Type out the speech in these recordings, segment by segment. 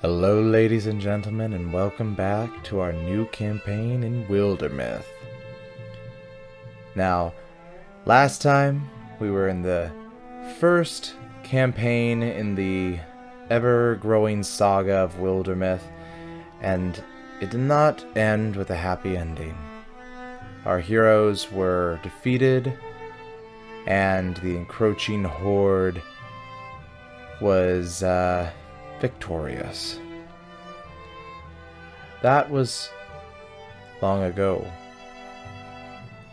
Hello ladies and gentlemen, and welcome back to our new campaign in Wildermyth. Now, last time we were in the first campaign in the ever-growing saga of Wildermyth, and it did not end with a happy ending. Our heroes were defeated, and the encroaching horde was victorious. That was long ago,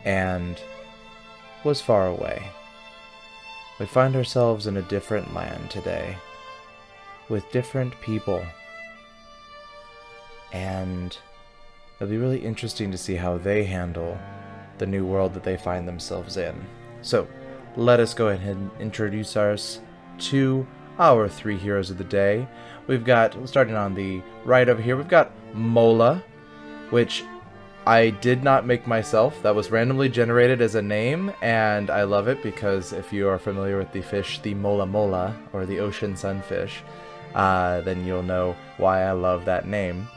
and was far away. We find ourselves in a different land today, with different people, and it'll be really interesting to see how they handle the new world that they find themselves in. So, let us go ahead and introduce ours to our three heroes of the day. We've got, starting on the right over here, we've got Mola, which I did not make myself. That was randomly generated as a name, and I love it because if you are familiar with the fish, the Mola Mola, or the ocean sunfish, then you'll know why I love that name.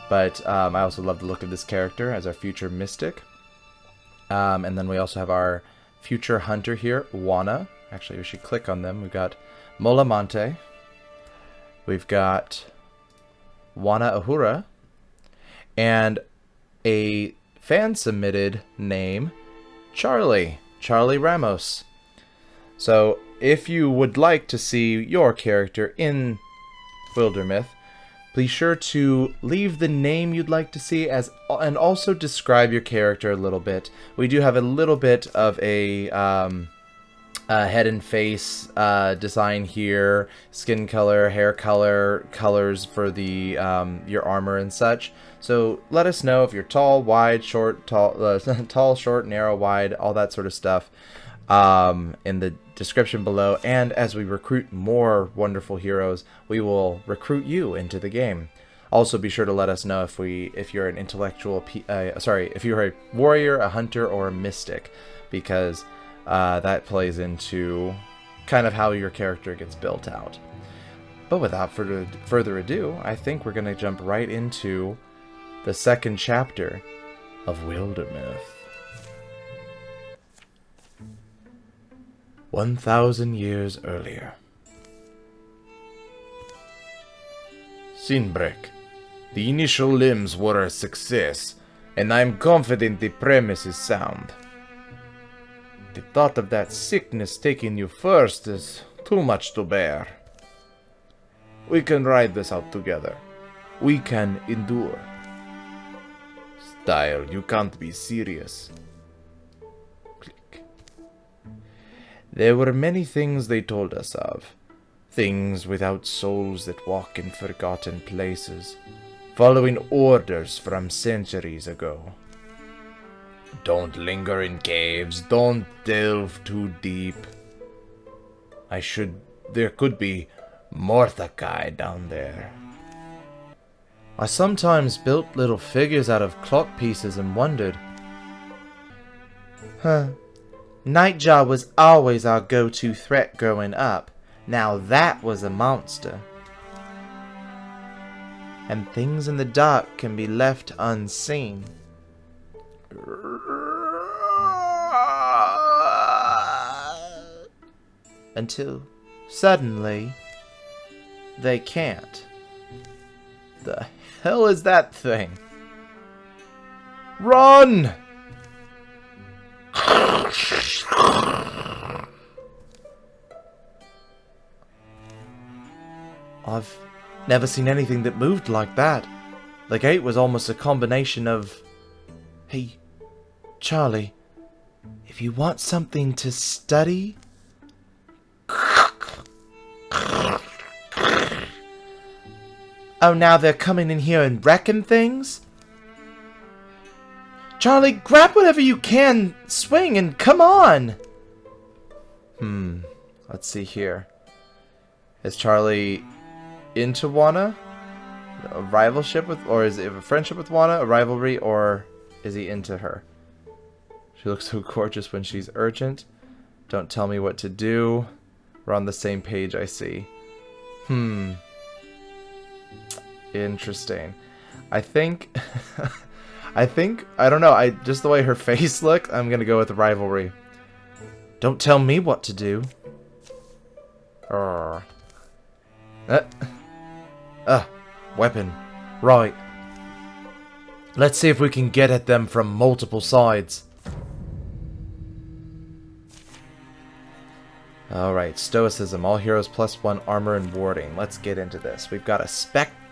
But I also love the look of this character as our future mystic. And then we also have our future hunter here, Wana. Actually, we should click on them. We've got Mola Monte. We've got Wana Ahura. And a fan-submitted name, Charlie Ramos. So, if you would like to see your character in Wildermyth, be sure to leave the name you'd like to see and also describe your character a little bit. We do have a little bit of a head and face design here, skin color, hair color, colors for the your armor and such. So let us know if you're tall, wide, short, tall, short, narrow, wide, all that sort of stuff in the description below. And as we recruit more wonderful heroes, we will recruit you into the game. Also, be sure to let us know if you're an intellectual, if you're a warrior, a hunter, or a mystic, because that plays into kind of how your character gets built out. But without further ado, I think we're going to jump right into the second chapter of Wildermyth. 1,000 years earlier. Sinbrek, the initial limbs were a success, and I'm confident the premise is sound. The thought of that sickness taking you first is too much to bear. We can ride this out together. We can endure. Style, you can't be serious. Click. There were many things they told us of. Things without souls that walk in forgotten places, following orders from centuries ago. Don't linger in caves, don't delve too deep. There could be Mordecai down there. I sometimes built little figures out of clock pieces and wondered. Nightjar was always our go-to threat growing up. Now that was a monster. And things in the dark can be left unseen. Until suddenly they can't. The hell is that thing? Run! I've never seen anything that moved like that. The gate was almost a combination of... Hey, Charlie, if you want something to study... Oh, now they're coming in here and wrecking things? Charlie, grab whatever you can, swing, and come on! Let's see here. Is Charlie into Wana? A rivalship with, or is it a friendship with Wana? A rivalry, or is he into her? She looks so gorgeous when she's urgent. Don't tell me what to do. We're on the same page, I see. Interesting. I think... I don't know, just the way her face looked, I'm gonna go with the rivalry. Don't tell me what to do. Weapon. Right. Let's see if we can get at them from multiple sides. Alright, Stoicism. All heroes +1 armor and warding. Let's get into this. We've got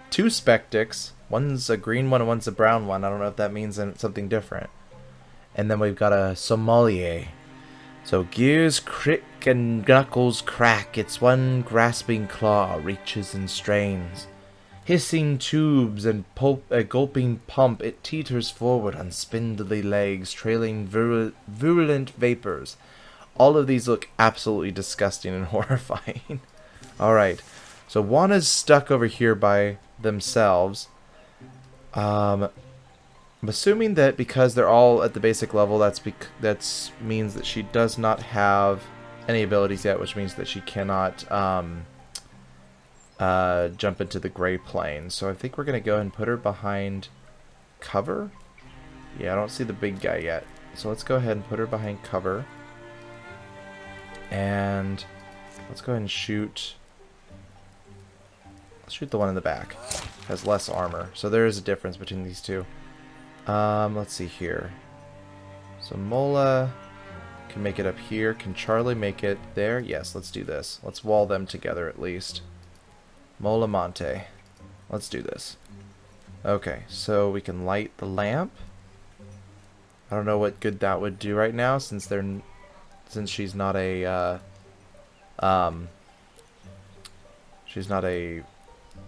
two Spectics. One's a green one and one's a brown one. I don't know if that means something different. And then we've got a Sommelier. So gears crick and knuckles crack. Its one grasping claw reaches and strains. Hissing tubes and a gulping pump, it teeters forward on spindly legs, trailing virulent vapors. All of these look absolutely disgusting and horrifying. Alright, so Juana's stuck over here by themselves. I'm assuming that because they're all at the basic level, that means that she does not have any abilities yet, which means that she cannot jump into the gray plane. So I think we're going to go ahead and put her behind cover. Yeah, I don't see the big guy yet. So let's go ahead and put her behind cover. And let's go ahead and shoot. Let's shoot the one in the back. Has less armor. So there is a difference between these two. Let's see here. So Mola can make it up here. Can Charlie make it there? Yes, let's do this. Let's wall them together at least. Mola Monte. Let's do this. Okay, so we can light the lamp. I don't know what good that would do right now since she's not a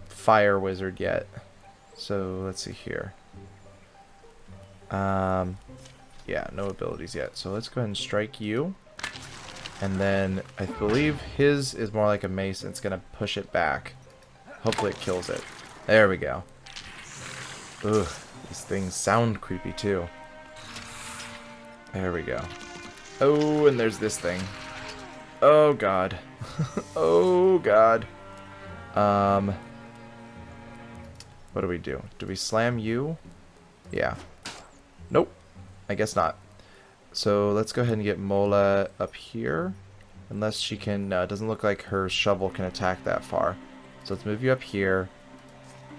fire wizard yet. So let's see here. Yeah, no abilities yet. So let's go ahead and strike you. And then I believe his is more like a mace and it's gonna push it back. Hopefully it kills it. There we go. Ugh, these things sound creepy too. There we go. Oh, and there's this thing. Oh god. Oh god. What do we do? Do we slam you? Yeah. Nope. I guess not. So let's go ahead and get Mola up here. Unless she can, doesn't look like her shovel can attack that far. So let's move you up here.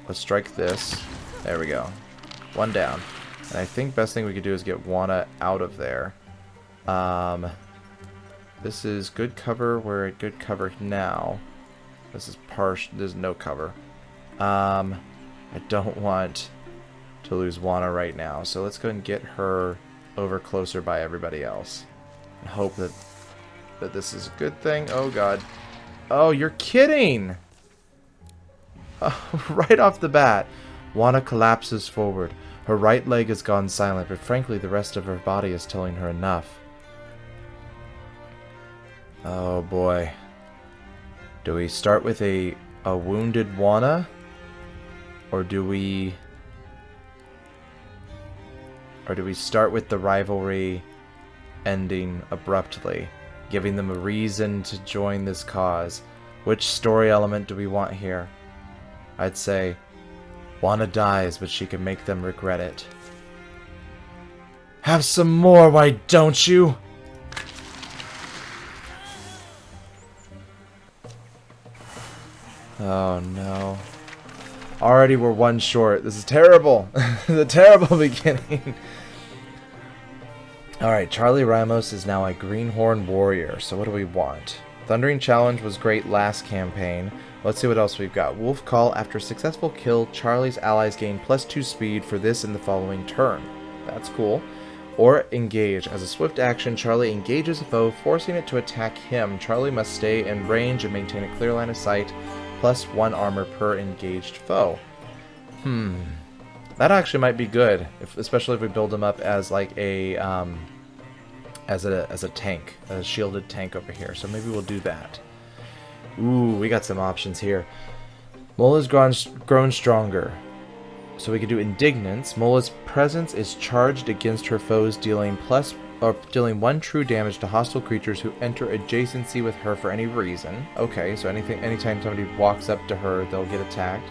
Let's strike this. There we go. One down. And I think best thing we could do is get Juana out of there. This is good cover. We're at good cover now. This is partial. There's no cover. I don't want to lose Juana right now. So let's go ahead and get her over closer by everybody else. And hope that this is a good thing. Oh god. Oh, you're kidding! Right off the bat, Juana collapses forward. Her right leg has gone silent, but frankly the rest of her body is telling her enough. Oh boy. Do we start with a wounded Juana? Or do we start with the rivalry ending abruptly, giving them a reason to join this cause? Which story element do we want here? I'd say Juana dies, but she can make them regret it. Have some more, why don't you? Oh no. Already we're one short. This is terrible. This is a terrible beginning. Alright, Charlie Ramos is now a Greenhorn Warrior. So what do we want? Thundering Challenge was great last campaign. Let's see what else we've got. Wolf Call. After a successful kill, Charlie's allies gain +2 speed for this in the following turn. That's cool. Or Engage. As a swift action, Charlie engages a foe, forcing it to attack him. Charlie must stay in range and maintain a clear line of sight. +1 armor per engaged foe. That actually might be good, especially if we build him up as like a as a tank, a shielded tank over here. So maybe we'll do that. Ooh, we got some options here. Mola's grown stronger, so we could do Indignance. Mola's presence is charged against her foes, dealing 1 true damage to hostile creatures who enter adjacency with her for any reason. Okay, so anytime somebody walks up to her, they'll get attacked.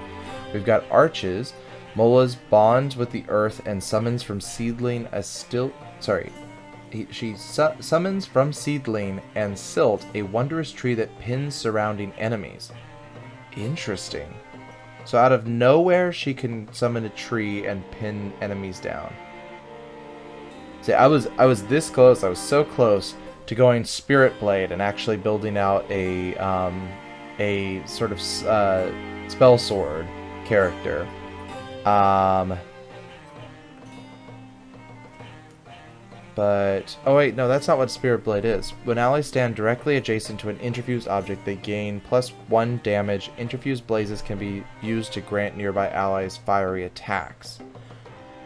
We've got arches. Mola's bonds with the earth and summons from seedling a still... Sorry. She summons from seedling and silt a wondrous tree that pins surrounding enemies. Interesting. So out of nowhere, she can summon a tree and pin enemies down. See, I was this close. I was so close to going Spirit Blade and actually building out a sort of spell sword character. But oh wait, no, that's not what Spirit Blade is. When allies stand directly adjacent to an interfused object, they gain +1 damage. Interfused blazes can be used to grant nearby allies fiery attacks.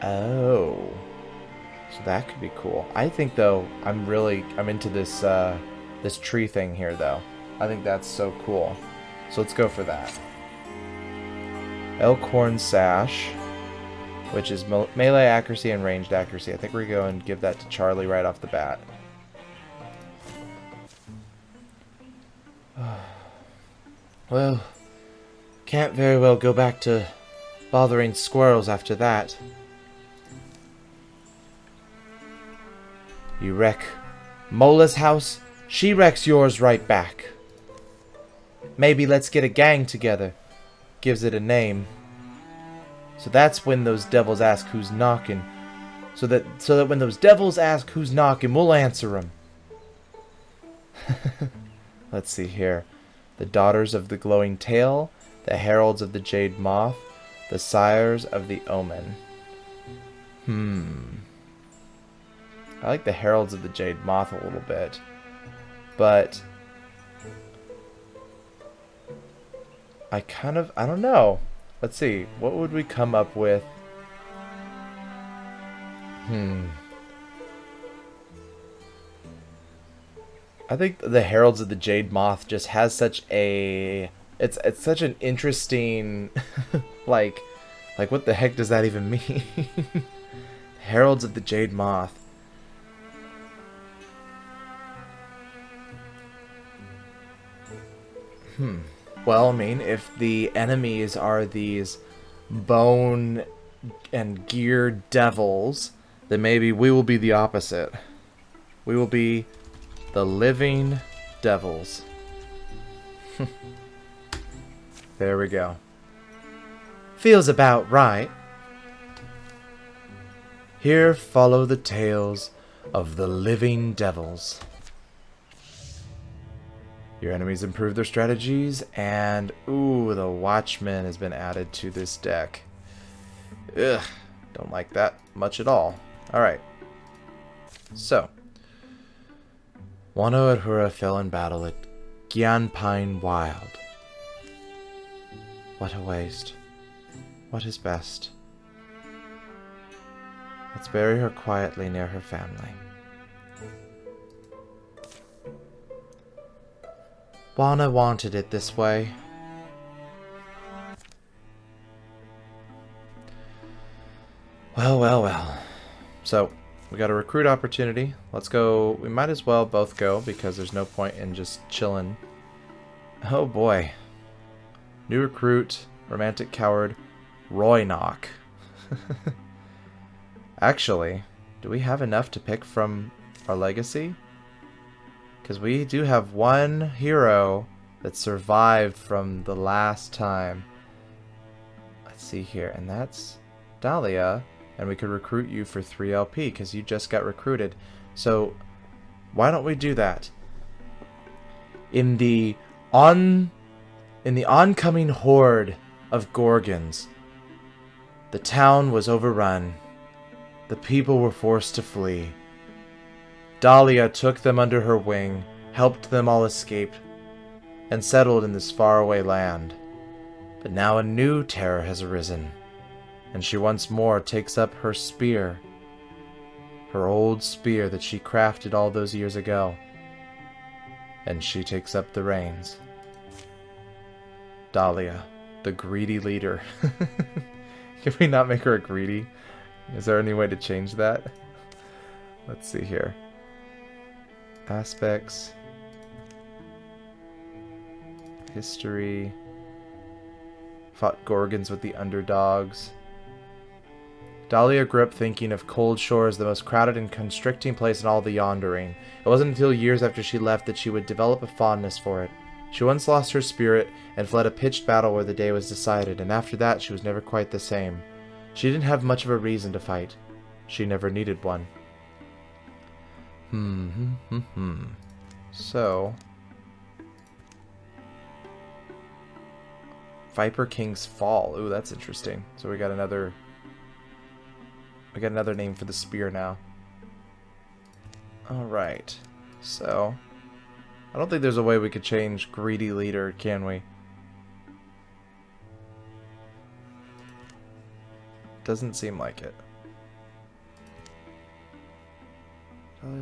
Oh. So that could be cool. I think though, I'm into this this tree thing here though. I think that's so cool. So let's go for that. Elkhorn Sash, which is melee accuracy and ranged accuracy. I think we're going to give that to Charlie right off the bat. Well, can't very well go back to bothering squirrels after that. You wreck Mola's house, she wrecks yours right back. Maybe let's get a gang together. Gives it a name. So that's when those devils ask who's knocking. So that when those devils ask who's knocking, we'll answer them. Let's see here. The daughters of the glowing tail, the heralds of the jade moth, the sires of the omen. I like the heralds of the jade moth a little bit, but I don't know. Let's see, what would we come up with? I think the heralds of the jade moth just has such a it's such an interesting like what the heck does that even mean? Heralds of the jade moth. Well, I mean, if the enemies are these bone and gear devils, then maybe we will be the opposite. We will be the living devils. There we go. Feels about right. Here follow the tales of the living devils. Your enemies improve their strategies, and ooh, the Watchman has been added to this deck. Ugh, don't like that much at all. Alright. So, Wano Adhura fell in battle at Gyanpine Wild. What a waste. What is best? Let's bury her quietly near her family. Wana wanted it this way. Well, well, well. So, we got a recruit opportunity. Let's go. We might as well both go because there's no point in just chilling. Oh boy. New recruit, romantic coward, Roynock. Actually, do we have enough to pick from our legacy? Because we do have one hero that survived from the last time. Let's see here. And that's Dahlia. And we could recruit you for 3 LP because you just got recruited. So why don't we do that? In the oncoming horde of Gorgons, the town was overrun. The people were forced to flee. Dahlia took them under her wing, helped them all escape, and settled in this faraway land. But now a new terror has arisen, and she once more takes up her spear, her old spear that she crafted all those years ago, and she takes up the reins. Dahlia, the greedy leader. Can we not make her a greedy? Is there any way to change that? Let's see here. Aspects, history, Fought Gorgons with the underdogs. Dahlia grew up thinking of Cold Shore as the most crowded and constricting place in all the Yondering. It wasn't until years after she left that she would develop a fondness for it. She once lost her spirit and fled a pitched battle where the day was decided, and after that she was never quite the same. She didn't have much of a reason to fight. She never needed one. So... Viper King's Fall. Ooh, that's interesting. So we got another name for the spear now. Alright. So, I don't think there's a way we could change Greedy Leader, can we? Doesn't seem like it.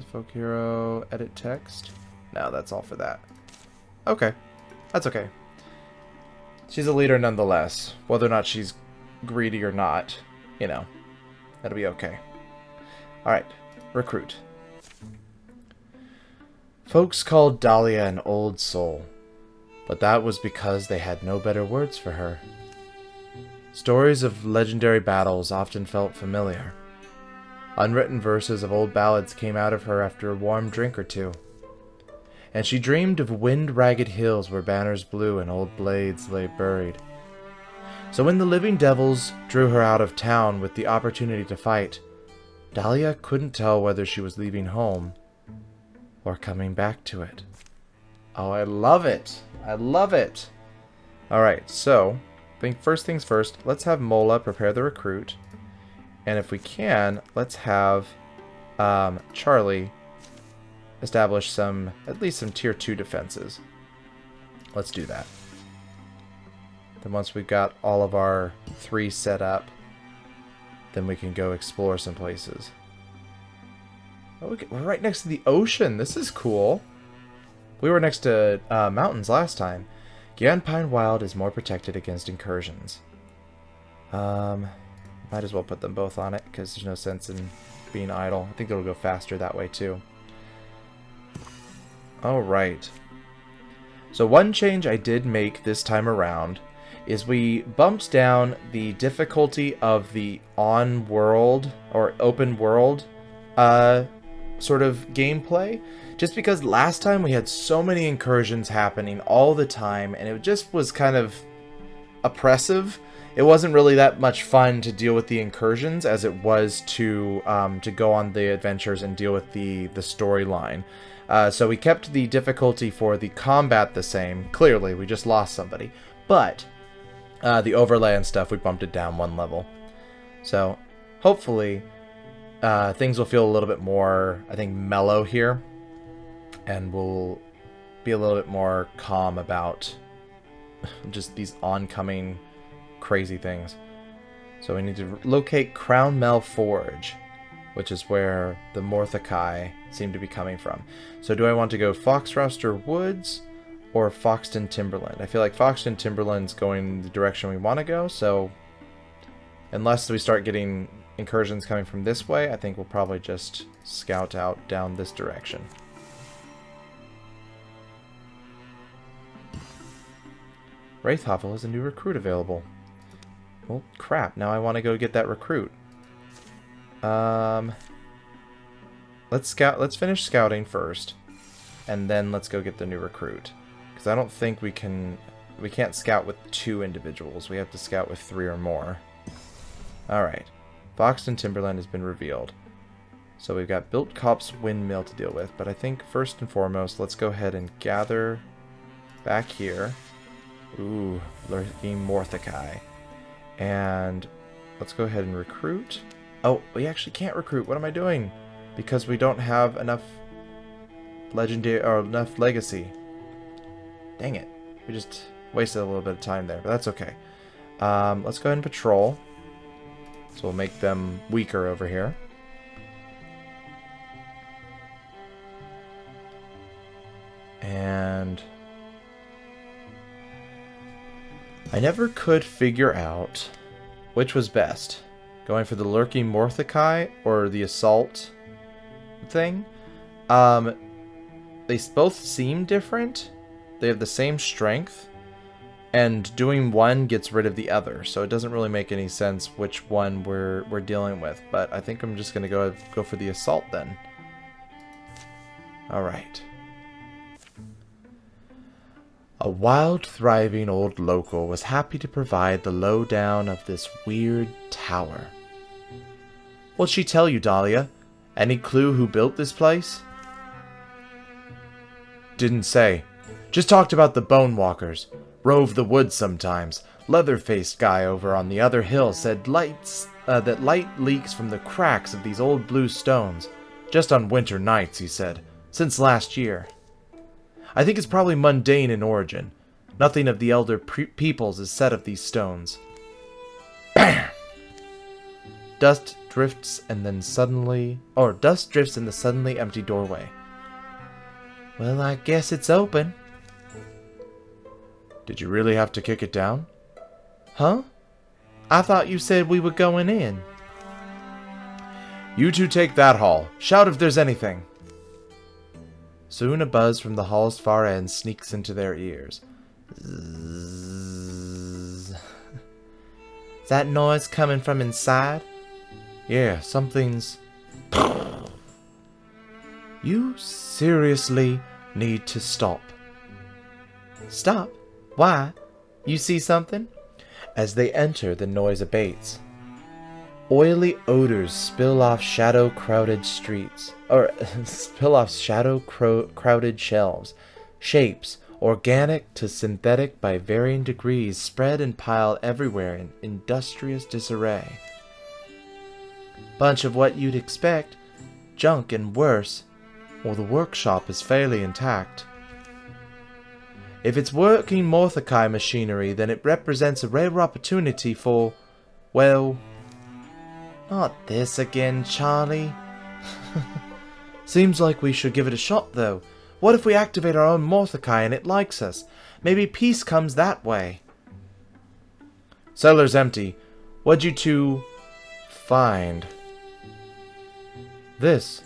Folk Hero, edit text. No, that's all for that. Okay. That's okay. She's a leader nonetheless. Whether or not she's greedy or not, you know, that'll be okay. Alright, recruit. Folks called Dahlia an old soul, but that was because they had no better words for her. Stories of legendary battles often felt familiar. Unwritten verses of old ballads came out of her after a warm drink or two. And she dreamed of wind-ragged hills where banners blew and old blades lay buried. So when the living devils drew her out of town with the opportunity to fight, Dahlia couldn't tell whether she was leaving home or coming back to it. Oh, I love it! I love it! Alright, so, I think first things first, let's have Mola prepare the recruit. And if we can, let's have Charlie establish at least some tier 2 defenses. Let's do that. Then once we've got all of our 3 set up, then we can go explore some places. Oh, we're right next to the ocean. This is cool. We were next to mountains last time. Gyanpine Wild is more protected against incursions. Might as well put them both on it, because there's no sense in being idle. I think it'll go faster that way too. Alright. So one change I did make this time around is we bumped down the difficulty of the on-world or open world sort of gameplay. Just because last time we had so many incursions happening all the time and it just was kind of oppressive. It wasn't really that much fun to deal with the incursions as it was to go on the adventures and deal with the storyline. So we kept the difficulty for the combat the same. Clearly, we just lost somebody. But the overlay and stuff, we bumped it down 1 level. So hopefully things will feel a little bit more, I think, mellow here. And we'll be a little bit more calm about just these oncoming crazy things. So we need to locate Crown Mel Forge, which is where the Morthakai seem to be coming from. So do I want to go Foxroster Woods or Foxton Timberland? I feel like Foxton Timberland's going the direction we want to go, so unless we start getting incursions coming from this way, I think we'll probably just scout out down this direction. Wraithhovel has a new recruit available. Well, crap. Now I want to go get that recruit. Let's finish scouting first, and then let's go get the new recruit. Because I don't think we can't scout with 2 individuals. We have to scout with 3 or more. Alright. Foxton Timberland has been revealed. So we've got Built Copse Windmill to deal with, but I think first and foremost, let's go ahead and gather back here. Ooh, lurking Morthakai. And let's go ahead and recruit. Oh, we actually can't recruit. What am I doing? Because we don't have enough legendary or enough legacy. Dang it. We just wasted a little bit of time there, but that's okay. Let's go ahead and patrol. So we'll make them weaker over here. And I never could figure out which was best. Going for the Lurking Morthakai or the Assault thing. They both seem different. They have the same strength. And doing one gets rid of the other, so it doesn't really make any sense which one we're dealing with. But I think I'm just gonna go for the assault then. All right. A wild, thriving old local was happy to provide the lowdown of this weird tower. What'd she tell you, Dahlia? Any clue who built this place? Didn't say. Just talked about the bone walkers. Rove the woods sometimes. Leather-faced guy over on the other hill said that light leaks from the cracks of these old blue stones. Just on winter nights, he said. Since last year. I think it's probably mundane in origin. Nothing of the elder peoples is said of these stones. BAM! Dust drifts in the suddenly empty doorway. Well, I guess it's open. Did you really have to kick it down? Huh? I thought you said we were going in. You two take that hall. Shout if there's anything. Soon a buzz from the hall's far end sneaks into their ears. Is that noise coming from inside? Yeah, something's... You seriously need to stop. Stop? Why? You see something? As they enter, the noise abates. Oily odors spill off shadow-crowded streets, or spill off shadow-crowded shelves. Shapes, organic to synthetic by varying degrees, spread and pile everywhere in industrious disarray. Bunch of what you'd expect, junk and worse, or the workshop is fairly intact. If it's working Morthakai machinery, then it represents a rare opportunity for, well... Not this again, Charlie. Seems like we should give it a shot, though. What if we activate our own Morthakai and it likes us? Maybe peace comes that way. Cellar's empty. What'd you two... find? This.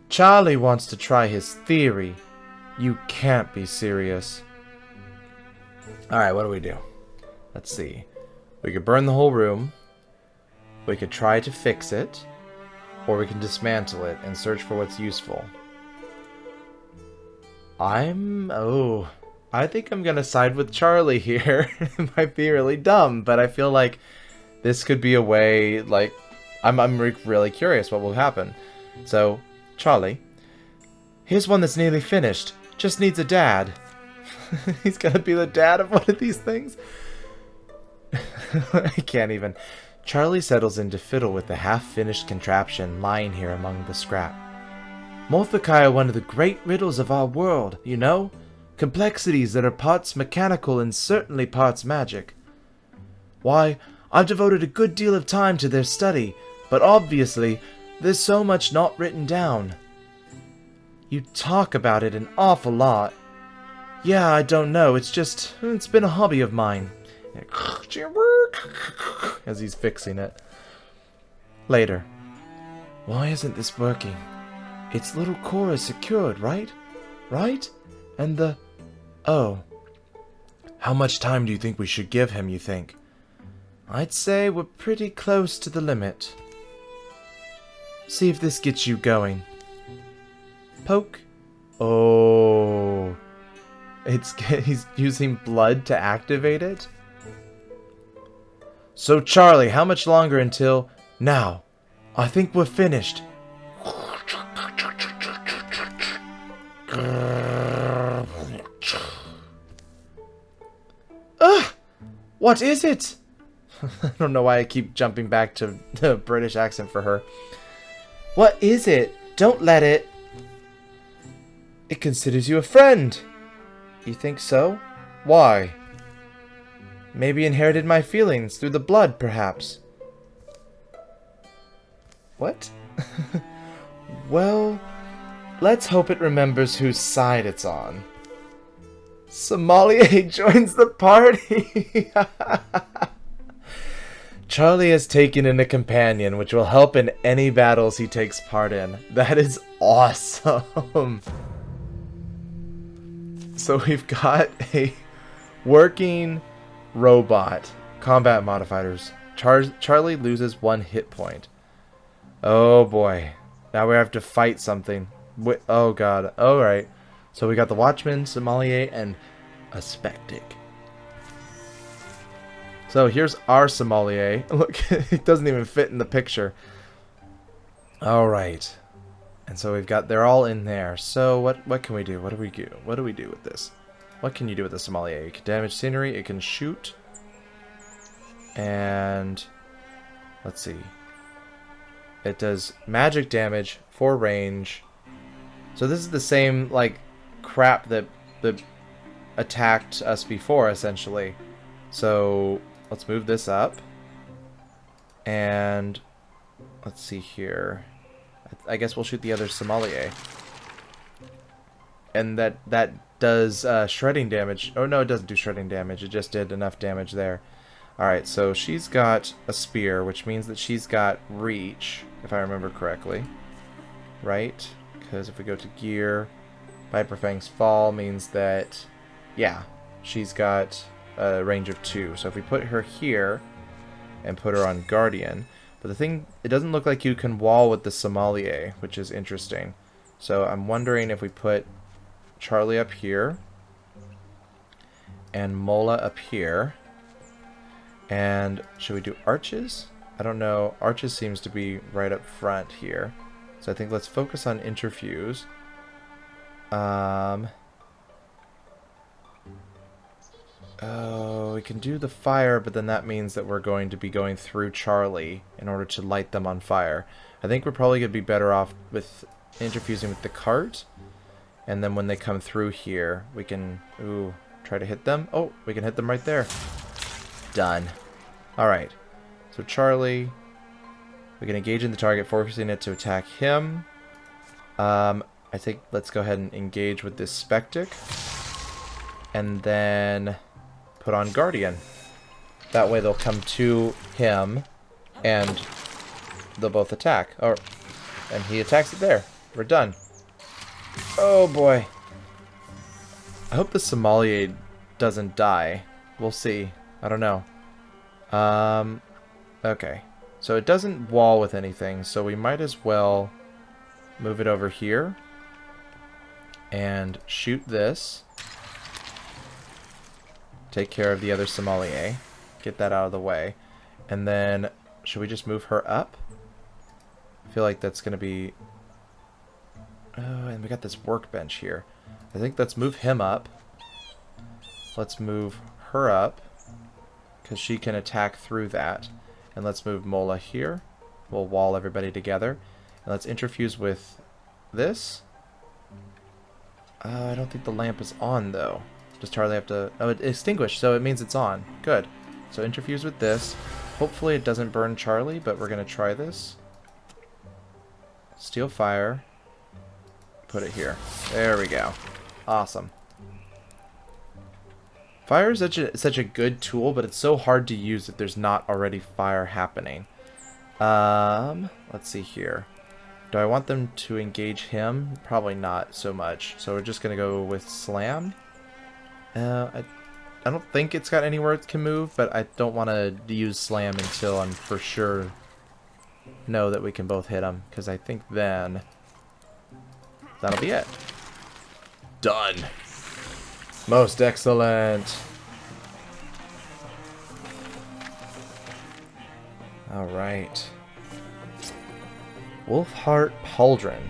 Charlie wants to try his theory. You can't be serious. Alright, what do we do? Let's see. We could burn the whole room. We could try to fix it. Or we can dismantle it and search for what's useful. I think I'm gonna side with Charlie here. It might be really dumb, but I feel like this could be a way, like... I'm really curious what will happen. So, Charlie. Here's one that's nearly finished. Just needs a dad. He's gonna be the dad of one of these things? I can't even. Charlie settles in to fiddle with the half-finished contraption lying here among the scrap. Morthakai are one of the great riddles of our world, you know? Complexities that are parts mechanical and certainly parts magic. Why, I've devoted a good deal of time to their study, but obviously, there's so much not written down. You talk about it an awful lot. Yeah, I don't know, it's been a hobby of mine. As he's fixing it. Later. Why isn't this working? Its little core is secured, right? Right? And the... Oh. How much time do you think we should give him, you think? I'd say we're pretty close to the limit. See if this gets you going. Poke. Oh. He's using blood to activate it? So Charlie, how much longer until... Now. I think we're finished. Ugh! What is it? I don't know why I keep jumping back to the British accent for her. What is it? Don't let it... It considers you a friend. You think so? Why? Maybe inherited my feelings through the blood, perhaps. What? Well, let's hope it remembers whose side it's on. Sommelier joins the party! Charlie has taken in a companion, which will help in any battles he takes part in. That is awesome! So we've got a working robot. Combat modifiers. Charlie loses 1 hit point. Oh boy. Now we have to fight something. Oh god. Alright. So we got the Watchman, Sommelier, and a Spectic. So here's our Sommelier. Look, it doesn't even fit in the picture. Alright. And so we've got, they're all in there. So what can we do? What do we do? What do we do with this? What can you do with the Sommelier? It can damage scenery, it can shoot. And let's see. It does magic damage for range. So this is the same like crap that attacked us before, essentially. So let's move this up. And let's see here. I guess we'll shoot the other Sommelier. And that does shredding damage. Oh no, it doesn't do shredding damage. It just did enough damage there. Alright, so she's got a spear, which means that she's got reach, if I remember correctly. Right? Because if we go to gear, Viper Fang's fall means that, yeah, she's got a range of 2. So if we put her here and put her on Guardian, but the thing, it doesn't look like you can wall with the Sommelier, which is interesting. So I'm wondering if we put Charlie up here and Mola up here. And should we do arches? I don't know. Arches seems to be right up front here. So I think let's focus on interfuse. Oh, we can do the fire, but then that means that we're going to be going through Charlie in order to light them on fire. I think we're probably going to be better off with interfusing with the cart. And then when they come through here, we can, try to hit them. Oh, we can hit them right there. Done. Alright. So Charlie, we can engage in the target, forcing it to attack him. I think let's go ahead and engage with this Spectic. And then put on Guardian. That way they'll come to him and they'll both attack. And he attacks it there. We're done. Oh boy. I hope the Sommelier doesn't die. We'll see. I don't know. Okay. So it doesn't wall with anything, so we might as well move it over here and shoot this. Take care of the other Sommelier. Get that out of the way. And then, should we just move her up? I feel like that's going to be... Oh, and we got this workbench here. I think let's move him up. Let's move her up, because she can attack through that. And let's move Mola here. We'll wall everybody together. And let's interfuse with this. I don't think the lamp is on, though. Does Charlie have to... Oh, it extinguished, so it means it's on. Good. So interfuse with this. Hopefully it doesn't burn Charlie, but we're going to try this. Steal fire. Put it here. There we go. Awesome. Fire is such a good tool, but it's so hard to use if there's not already fire happening. Let's see here. Do I want them to engage him? Probably not so much. So we're just going to go with Slam. I don't think it's got anywhere it can move, but I don't want to use Slam until I'm for sure know that we can both hit him, because I think then that'll be it. Done. Most excellent. Alright. Wolfheart Pauldron.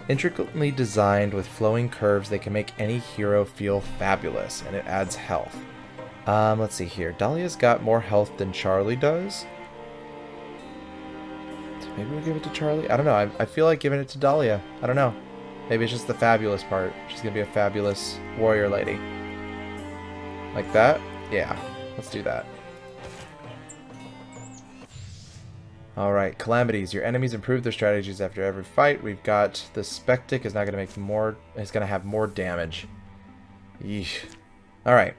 Intricately designed with flowing curves, they can make any hero feel fabulous, and it adds health. Let's see here. Dahlia's got more health than Charlie does. So maybe we'll give it to Charlie? I don't know. I feel like giving it to Dahlia. I don't know. Maybe it's just the fabulous part. She's gonna be a fabulous warrior lady. Like that? Yeah. Let's do that. Alright, calamities. Your enemies improve their strategies after every fight. We've got the Spectic is now going to make more, is going to have more damage. Yeesh. Alright.